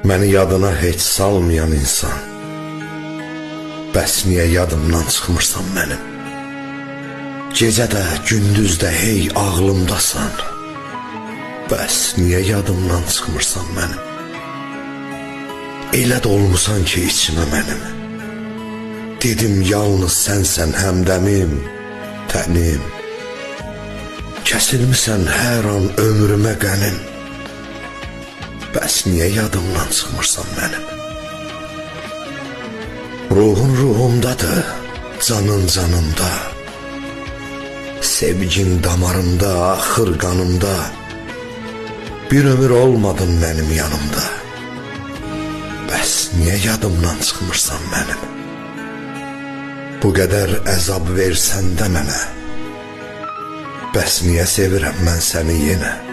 Məni yadına heç salmayan insan, bəs niyə yadımdan çıxmırsan mənim? Gecə də, gündüz də hey ağlımdasan, bəs niyə yadımdan çıxmırsan mənim? Elə dolmusan ki içimə mənim, dedim yalnız sənsən həmdəmim, tənim. Kəsilmisən hər an ömrümə qənim, bəs niyə yadımdan çıxmırsan mənim? Ruhun ruhumdadır, canın canımda, sevgin damarımda, axır qanımda. Bir ömür olmadın mənim yanımda, bəs niyə yadımdan çıxmırsan mənim? Bu qədər əzab versən də mənə, bəs niyə sevirəm mən səni yenə?